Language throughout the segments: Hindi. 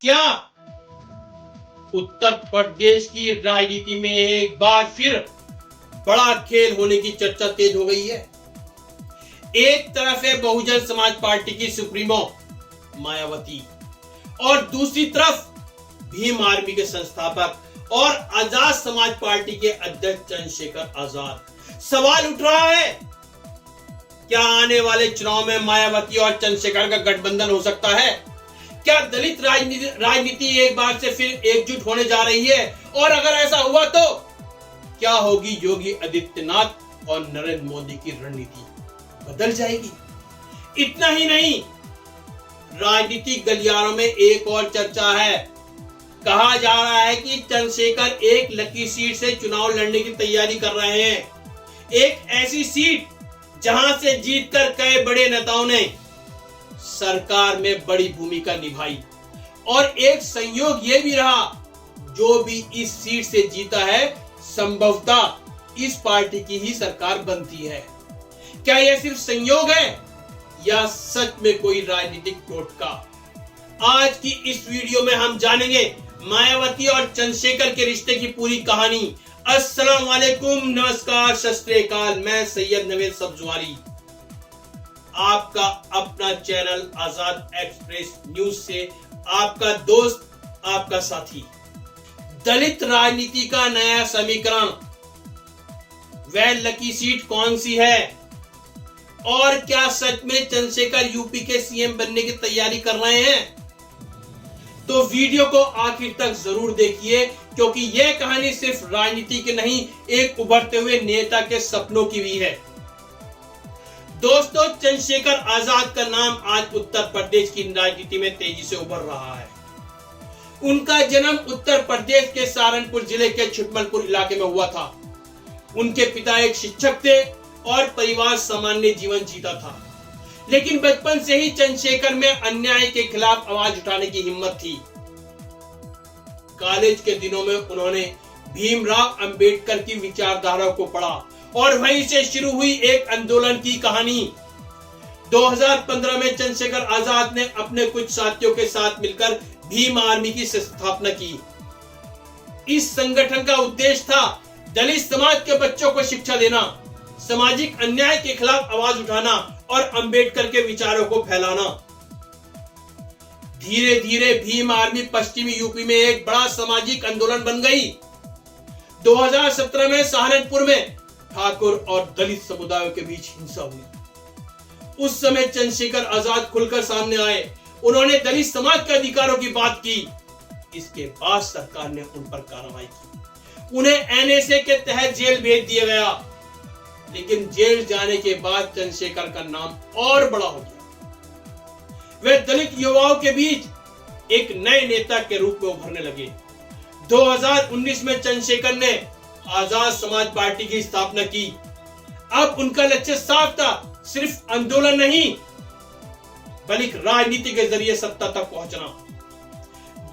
क्या उत्तर प्रदेश की राजनीति में एक बार फिर बड़ा खेल होने की चर्चा तेज हो गई है। एक तरफ है बहुजन समाज पार्टी की सुप्रीमो मायावती और दूसरी तरफ भीम आर्मी के संस्थापक और आजाद समाज पार्टी के अध्यक्ष चंद्रशेखर आजाद। सवाल उठ रहा है, क्या आने वाले चुनाव में मायावती और चंद्रशेखर का गठबंधन हो सकता है? क्या दलित राजनीति एक बार से फिर एकजुट होने जा रही है? और अगर ऐसा हुआ तो क्या होगी योगी आदित्यनाथ और नरेंद्र मोदी की रणनीति बदल जाएगी? इतना ही नहीं, राजनीतिक गलियारों में एक और चर्चा है। कहा जा रहा है कि चंद्रशेखर एक लकी सीट से चुनाव लड़ने की तैयारी कर रहे हैं। एक ऐसी सीट जहां से जीतकर कई बड़े नेताओं ने सरकार में बड़ी भूमिका निभाई और एक संयोग यह भी रहा, जो भी इस सीट से जीता है संभवतः इस पार्टी की ही सरकार बनती है। क्या यह सिर्फ संयोग है या सच में कोई राजनीतिक टोटका? आज की इस वीडियो में हम जानेंगे मायावती और चंद्रशेखर के रिश्ते की पूरी कहानी। अस्सलाम वालेकुम, नमस्कार, सत श्री अकाल। मैं सैयद नवेद सब्जवारी, आपका अपना चैनल आजाद एक्सप्रेस न्यूज से आपका दोस्त, आपका साथी। दलित राजनीति का नया समीकरण, वह लकी सीट कौन सी है और क्या सच में चंद्रशेखर यूपी के सीएम बनने की तैयारी कर रहे हैं? तो वीडियो को आखिर तक जरूर देखिए, क्योंकि यह कहानी सिर्फ राजनीति की नहीं, एक उभरते हुए नेता के सपनों की भी है। दोस्तों, चंद्रशेखर आजाद का नाम आज उत्तर प्रदेश की राजनीति में तेजी से उभर रहा है। उनका जन्म उत्तर प्रदेश के सहारनपुर जिले के छुटमलपुर इलाके में हुआ था। उनके पिता एक शिक्षक थे और परिवार सामान्य जीवन जीता था, लेकिन बचपन से ही चंद्रशेखर में अन्याय के खिलाफ आवाज उठाने की हिम्मत थी। कॉलेज के दिनों में उन्होंने भीमराव अंबेडकर की विचारधारा को पढ़ा और वहीं से शुरू हुई एक आंदोलन की कहानी। 2015 में चंद्रशेखर आजाद ने अपने कुछ साथियों के साथ मिलकर भीम आर्मी की स्थापना की। इस संगठन का उद्देश्य था दलित समाज के बच्चों को शिक्षा देना, सामाजिक अन्याय के खिलाफ आवाज उठाना और अंबेडकर के विचारों को फैलाना। धीरे धीरे भीम आर्मी पश्चिमी यूपी में एक बड़ा सामाजिक आंदोलन बन गई। 2017 में सहारनपुर में ठाकुर और दलित समुदायों के बीच हिंसा हुई। उस समय चंद्रशेखर आजाद खुलकर सामने आए। उन्होंने दलित समाज के अधिकारों की बात की। इसके बाद सरकार ने उन पर कार्रवाई की। उन्हें एनएसए के तहत जेल भेज दिया गया, लेकिन जेल जाने के बाद चंद्रशेखर का नाम और बड़ा हो गया। वे दलित युवाओं के बीच एक नए नेता के रूप में उभरने लगे। 2019 में चंद्रशेखर ने आजाद समाज पार्टी की स्थापना की। अब उनका लक्ष्य साफ था, सिर्फ आंदोलन नहीं बल्कि राजनीति के जरिए सत्ता तक पहुंचना।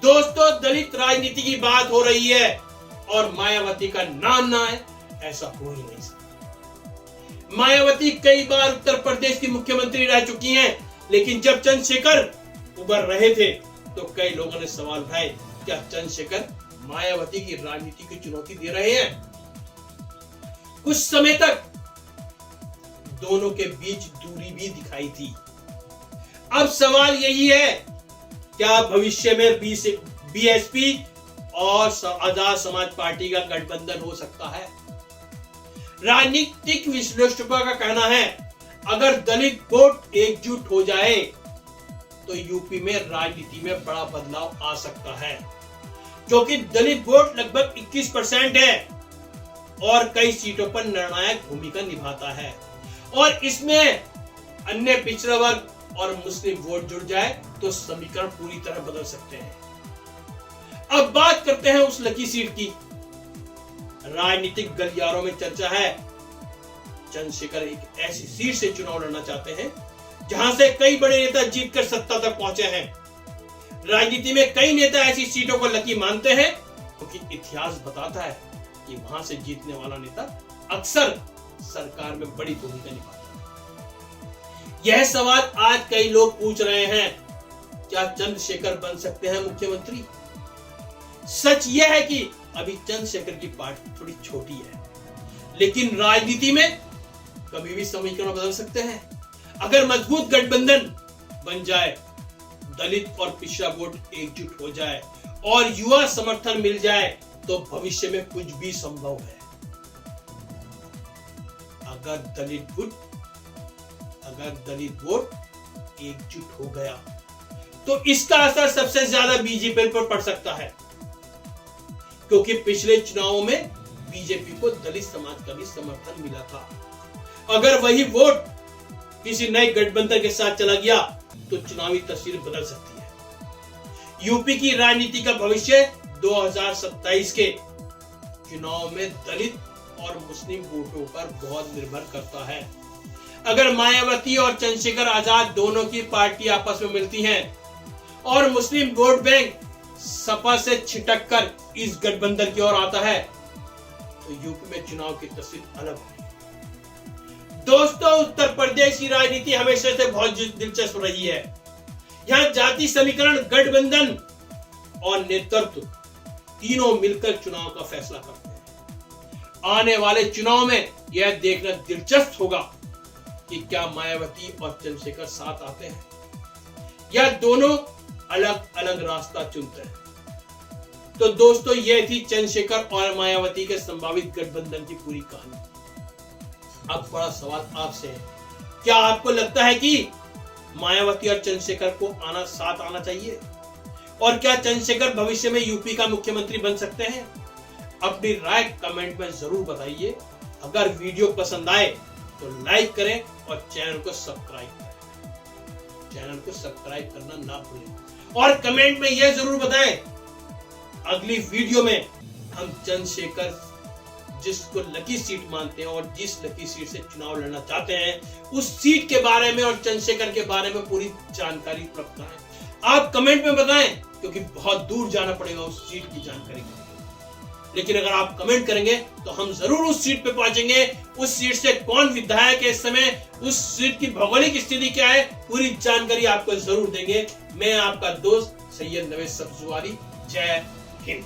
दोस्तों, दलित राजनीति की बात हो रही है और मायावती का नाम ना है, ऐसा हो ही नहीं सकता। मायावती कई बार उत्तर प्रदेश की मुख्यमंत्री रह चुकी हैं, लेकिन जब चंद्रशेखर उभर रहे थे तो कई लोगों ने सवाल उठाए, क्या चंद्रशेखर मायावती की राजनीति की चुनौती दे रहे हैं? कुछ समय तक दोनों के बीच दूरी भी दिखाई थी। अब सवाल यही है, क्या भविष्य में बीएसपी और आजाद समाज पार्टी का गठबंधन हो सकता है? राजनीतिक विश्लेषकों का कहना है, अगर दलित वोट एकजुट हो जाए तो यूपी में राजनीति में बड़ा बदलाव आ सकता है, क्योंकि दलित वोट लगभग 21% है और कई सीटों पर निर्णायक भूमिका निभाता है। और इसमें अन्य पिछड़ा वर्ग और मुस्लिम वोट जुड़ जाए तो समीकरण पूरी तरह बदल सकते हैं। अब बात करते हैं उस लकी सीट की। राजनीतिक गलियारों में चर्चा है, चंद्रशेखर एक ऐसी सीट से चुनाव लड़ना चाहते हैं जहां से कई बड़े नेता जीतकर सत्ता तक पहुंचे हैं। राजनीति में कई नेता ऐसी सीटों को लकी मानते हैं, क्योंकि इतिहास बताता है कि वहां से जीतने वाला नेता अक्सर सरकार में बड़ी भूमिका निभाता है। यह सवाल आज कई लोग पूछ रहे हैं, क्या चंद्रशेखर बन सकते हैं मुख्यमंत्री? सच यह है कि अभी चंद्रशेखर की पार्टी थोड़ी छोटी है, लेकिन राजनीति में कभी भी समीकरण बदल सकते हैं। अगर मजबूत गठबंधन बन जाए, दलित और पिछड़ा वोट एकजुट हो जाए और युवा समर्थन मिल जाए, तो भविष्य में कुछ भी संभव है। अगर दलित वोट एकजुट हो गया तो इसका असर सबसे ज्यादा बीजेपी पर पड़ सकता है, क्योंकि पिछले चुनावों में बीजेपी को दलित समाज का भी समर्थन मिला था। अगर वही वोट किसी नए गठबंधन के साथ चला गया तो चुनावी तस्वीर बदल सकती है। यूपी की राजनीति का भविष्य 2027 के चुनाव में दलित और मुस्लिम वोटों पर बहुत निर्भर करता है। अगर मायावती और चंद्रशेखर आजाद दोनों की पार्टी आपस में मिलती हैं और मुस्लिम वोट बैंक सपा से छिटक कर इस गठबंधन की ओर आता है, तो यूपी में चुनाव की तस्वीर अलग होगी। दोस्तों, उत्तर प्रदेश की राजनीति हमेशा से बहुत दिलचस्प रही है। यहां जाति समीकरण, गठबंधन और नेतृत्व तीनों मिलकर चुनाव का फैसला करते हैं। आने वाले चुनाव में यह देखना दिलचस्प होगा कि क्या मायावती और चंद्रशेखर साथ आते हैं या दोनों अलग अलग रास्ता चुनते हैं। तो दोस्तों, यह थी चंद्रशेखर और मायावती के संभावित गठबंधन की पूरी कहानी। अब बड़ा सवाल आपसे है, क्या आपको लगता है कि मायावती और चंद्रशेखर को साथ आना चाहिए? और क्या चंद्रशेखर भविष्य में यूपी का मुख्यमंत्री बन सकते हैं? अपनी राय कमेंट में जरूर बताइए। अगर वीडियो पसंद आए तो लाइक करें और चैनल को सब्सक्राइब करना ना भूलें। और कमेंट में यह जरूर बताएं, अगली वीडियो में हम चंद्रशेखर जिसको लकी सीट मानते हैं और जिस लकी सीट से चुनाव लड़ना चाहते हैं, उस सीट के बारे में और चंद्रशेखर के बारे में पूरी जानकारी प्राप्त करें। आप कमेंट में बताएं, क्योंकि बहुत दूर जाना पड़ेगा उस सीट की जानकारी के लिए। लेकिन अगर आप कमेंट करेंगे तो हम जरूर उस सीट पे पहुंचेंगे। उस सीट से कौन विधायक है इस समय, उस सीट की भौगोलिक स्थिति क्या है, पूरी जानकारी आपको जरूर देंगे। मैं आपका दोस्त सैयद नवेद सब्जवारी। जय हिंद।